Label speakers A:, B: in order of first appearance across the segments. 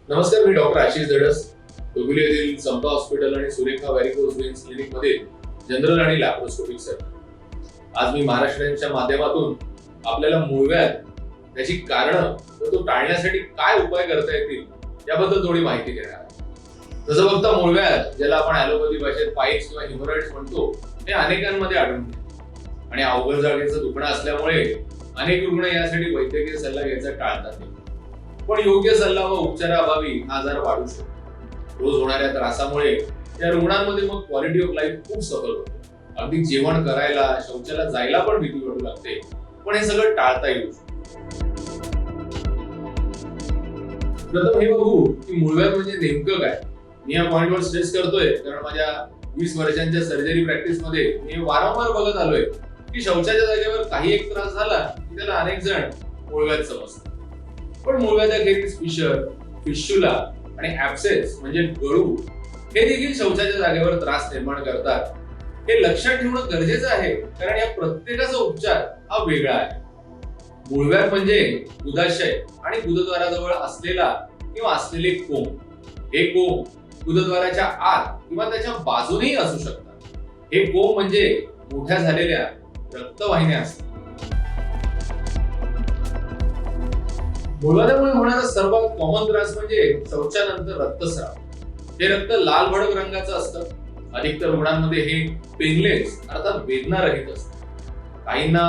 A: नमस्कार, मी डॉक्टर आशिष धडस, डोंबिवली येथील समता हॉस्पिटल आणि सुरेखा व्हेरिकोज व्हेन्स क्लिनिक मध्ये जनरल आणि लॅप्रोस्कोपिक सर्जन. आज मी महाराष्ट्राच्या माध्यमातून आपल्याला मूळव्याध, त्याची कारणं व तो टाळण्यासाठी काय उपाय करता येतील याबद्दल थोडी माहिती देणार आहे. तसं बघता मूळव्याध, ज्याला आपण ॲलोपॅथी भाषेत पाईल्स किंवा हिमोरॉइड्स म्हणतो, हे अनेकांमध्ये आढळून येते आणि अवघड जागेचं दुखणं असल्यामुळे अनेक रुग्ण यासाठी वैद्यकीय सल्ला घ्यायचा टाळतात. पण योग्य सल्ला व उपचाराअभावी हा आजार वाढू शकतो. रोज होणाऱ्या त्रासामुळे या रुग्णांमध्ये मग क्वालिटी ऑफ लाईफ खूप सफल होते. अगदी जेवण करायला, शौचाला जायला पण भीती वाटू लागते. पण हे सगळं टाळता येऊ शकतं. प्रथम हे बघू की मूळव्याध म्हणजे नेमकं काय. मी या पॉइंटवर स्ट्रेस करतोय कारण माझ्या 20 वर्षांच्या सर्जरी प्रॅक्टिस मध्ये मी वारंवार बघत आलोय की शौचाच्या जागेवर काही एक त्रास झाला की त्याला अनेक जण मूळव्याध समजतात. पण मूळव्याधाखेरीज फिशर, फिशुला आणि ऍब्सेस म्हणजे गळू हे देखील शौचाच्या जागेवर त्रास निर्माण करतात. हे लक्षात ठेवणं गरजेचं आहे कारण या प्रत्येकाचा उपचार हा वेगळा आहे. मूळव्याध म्हणजे गुदाशय आणि गुदद्वाराजवळ असलेला किंवा असलेले कोंब. हे कोंब गुदद्वाराच्या आत किंवा त्याच्या बाजूनेही असू शकतात. हे कोंब म्हणजे मोठ्या झालेल्या रक्तवाहिन्या असतात. मूळव्याधामुळे होणारा सर्वात कॉमन त्रास म्हणजे शौचानंतर रक्तस्राव. हे रक्त लाल भडक रंगाचं असतं. अधिकतर रुग्णांमध्ये हे पेनलेस अर्थात वेदनारहित असतं. काहींना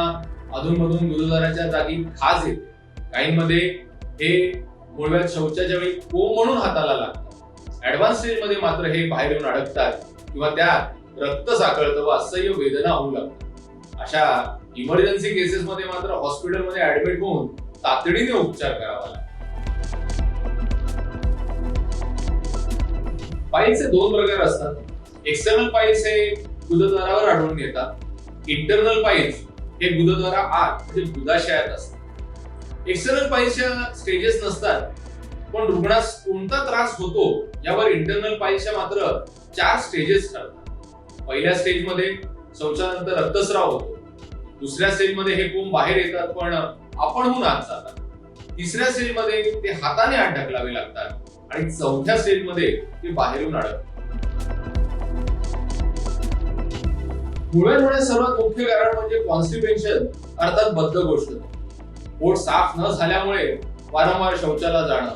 A: अधूनमधून गुदद्वाराच्या जागी खाज येते. काहींमध्ये हे मूळव्याध शौचाच्या वेळी कोंब म्हणून हाताला लागतात. ऍडव्हान्स स्टेज मध्ये मात्र हे बाहेर येऊन अडकतात किंवा त्यात रक्त साकळतं व असह्य वेदना होऊ लागतात. अशा इमर्जन्सी केसेस मध्ये मात्र हॉस्पिटलमध्ये ऍडमिट होऊन तातडीने उपचार करावा लागतो. पाईल्सचे दोन प्रकार असतात. एक्सटर्नल पाईल्स हे गुदद्वारावर आढळून येतात. इंटरनल पाईल्स हे गुदद्वारा आत म्हणजे गुदाशयात असतात. एक्सटर्नल पाईल्सच्या स्टेजेस नसतात, पण रुग्णास कोणता त्रास होतो यावर इंटरनल पाईल्सच्या मात्र 4 स्टेजेस ठरतात. पहिल्या स्टेजमध्ये शौचानंतर रक्तस्राव होतो. दुसऱ्या स्टेजमध्ये हे कोंब बाहेर येतात पण आपणहून आत जातात. तिसऱ्या स्टेजमध्ये ते हाताने आत ढकलावे लागतात आणि चौथ्या स्टेजमध्ये ते बाहेरून अडकतात. मूळव्याध होण्याचं सर्वात मुख्य कारण म्हणजे कॉन्स्टिपेशन अर्थात बद्धकोष्ठता. पोट साफ न झाल्यामुळे वारंवार शौचाला जाणं,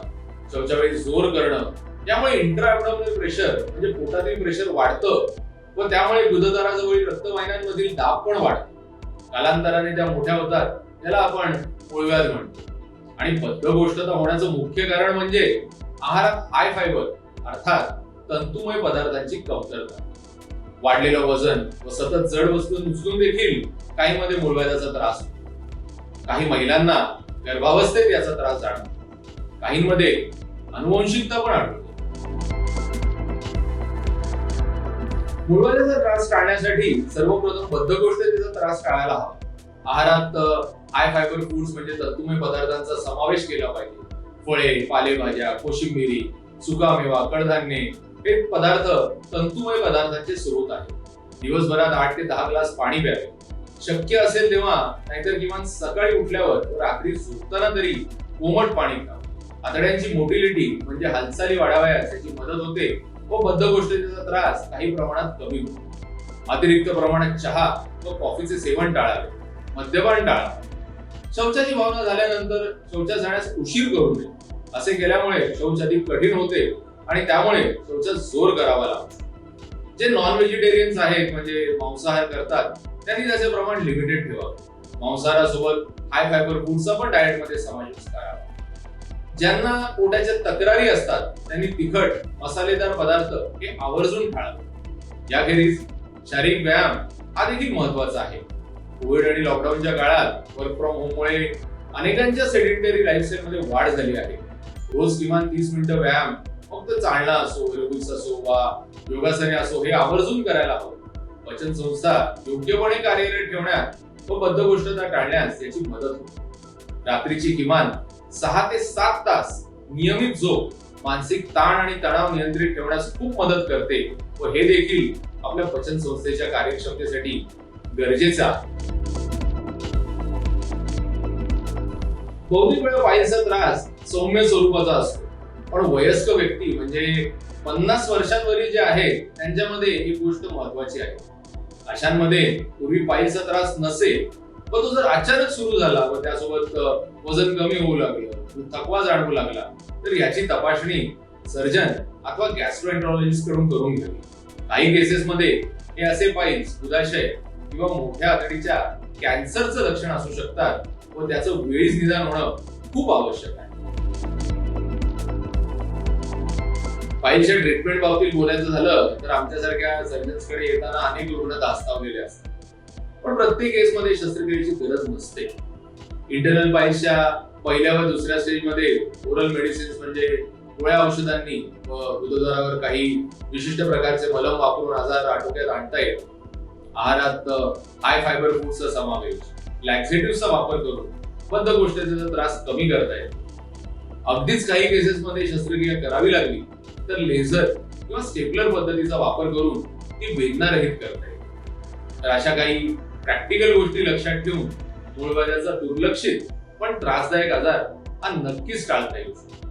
A: शौचावेळी जोर करणं, यामुळे इंट्रा ॲब्डोमिनल प्रेशर म्हणजे पोटातील प्रेशर वाढतं व त्यामुळे गुदद्वाराजवळील रक्तवाहिन्यांमधील दाब पण वाढतो. कालांतराने त्या मोठ्या होतात, त्याला आपण मूळव्याध म्हणतो. आणि बद्धकोष्ठता होण्याचं मुख्य कारण म्हणजे आहारात हाय फायबर अर्थात तंतुमय पदार्थांची कमतरता. वाढलेलं वजन व सतत जड वस्तू उचलून देखील काहींमध्ये मूळव्याधाचा त्रास होतो. काही महिलांना गर्भावस्थेत याचा त्रास जाणवतो. काहींमध्ये अनुवंशिकता पण आढळते. मूळव्याधाचा त्रास टाळण्यासाठी सर्वप्रथम बद्धकोष्ठतेचा त्रास टाळायला हवा. आहारात हाय फायबर फूड्स म्हणजे तंतुमय पदार्थांचा समावेश केला पाहिजे. फळे, पालेभाज्या, कोशिंबिरी, सुकामेवा, कडधान्ये हे पदार्थ तंतुमय पदार्थांचे स्रोत आहेत. दिवसभरात 8 ते 10 ग्लास पाणी प्यावे. शक्य असेल तेव्हा, नाहीतर किमान सकाळी उठल्यावर रात्री झोपताना तरी कोमट पाणी प्यावे. आतड्यांची मोटिलिटी म्हणजे हालचाली वाढाव्यास याची मदत होते व बद्धकोष्ठतेचा त्रास काही प्रमाणात कमी होतो. अतिरिक्त प्रमाणात चहा व कॉफीचे सेवन टाळावे. मद्यपान टाळावे. शौचाची भावना झाल्यानंतर शौचात जाण्यास उशीर करू नये. असे केल्यामुळे शौच अधिक कठीण होते आणि त्यामुळे शौचात जोर करावा लागतो. जे नॉन व्हेजिटेरियन्स आहेत म्हणजे मांसाहार करतात, त्यांनी त्याचे प्रमाण लिमिटेड ठेवावे. मांसाहारासोबत हाय फायबर फूडचा पण डाएट मध्ये समावेश करावा. ज्यांना पोटाच्या तक्रारी असतात त्यांनी तिखट, मसालेदार पदार्थ हे आवर्जून टाळावे. याखेरीज शारीरिक व्यायाम हा देखील महत्वाचा आहे. कोविड आणि लॉकडाऊनच्या काळात वर्क फ्रॉम होम मुळे अनेकांच्या सेडेंटरी लाईफस्टाईल मध्ये वाढ झाली आहे. रोज किमान 30 मिनिटं व्यायाम, फक्त चालणं असो, एरोबिक्स असो वा योगासने असो, हे आवर्जून करायला हवं. पचन संस्था योग्यपणे कार्यरत ठेवण्यात व बद्धकोष्ठता टाळण्यास याची मदत होते. रात्रीची किमान 6 ते 7 तास नियमित झोप मानसिक ताण आणि तणाव नियंत्रित ठेवण्यास खूप मदत करते व हे देखील आपल्या पचन संस्थेच्या कार्यक्षमतेसाठी गरजेचं आहे. बहुतेक वेळा पायचा त्रास सौम्य स्वरूपाचा असतो. पण वयस्क व्यक्ती म्हणजे 50 वर्षांवरील जे आहे त्यांच्यामध्ये ही गोष्ट महत्वाची आहे. अशांमध्ये पूर्वी पायीचा त्रास नसेल पण तो जर अचानक सुरू झाला व त्यासोबत वजन कमी होऊ लागलं, थकवा जाणवू लागला, तर याची तपासणी सर्जन अथवा गॅस्ट्रोएंटरॉलॉजिस्ट कडून करून घ्यावी. काही केसेसमध्ये हे असे पाईल्स उदाशय किंवा मोठ्या आतडीच्या कॅन्सरचं लक्षण असू शकतात व त्याचं वेळीच निदान होणं खूप आवश्यक आहे. पाईल्सच्या ट्रीटमेंट बाबतीत बोलायचं झालं तर आमच्यासारख्या सर्जन्सकडे येताना अनेक रुग्ण धास्तावलेले असतात. पण प्रत्येक केसमध्ये शस्त्रक्रियेची गरज नसते. इंटरनल पाईल्सच्या पहिल्या व दुसऱ्या स्टेजमध्ये ओरल मेडिसिन्स म्हणजे गोळ्या औषधांनी व गुदद्वारावर काही विशिष्ट प्रकारचे मलम वापरून आजार आटोक्यात आणता येतो. आहारात हाय फायबर फूडचा समावेश, लॅक्झेटिव्हचा वापर करून बद्धकोष्ठतेचा त्रास कमी करता येतो. अगदीच काही केसेसमध्ये शस्त्रक्रिया करावी लागली तर लेझर किंवा स्टेपलर पद्धतीचा वापर करून ती वेदनारहित करता येते. तर अशा काही प्रॅक्टिकल गोष्टी लक्षात ठेवून मूळव्याधाचा दुर्लक्षित पण त्रासदायक आजार हा नक्कीच टाळता येऊ शकतो.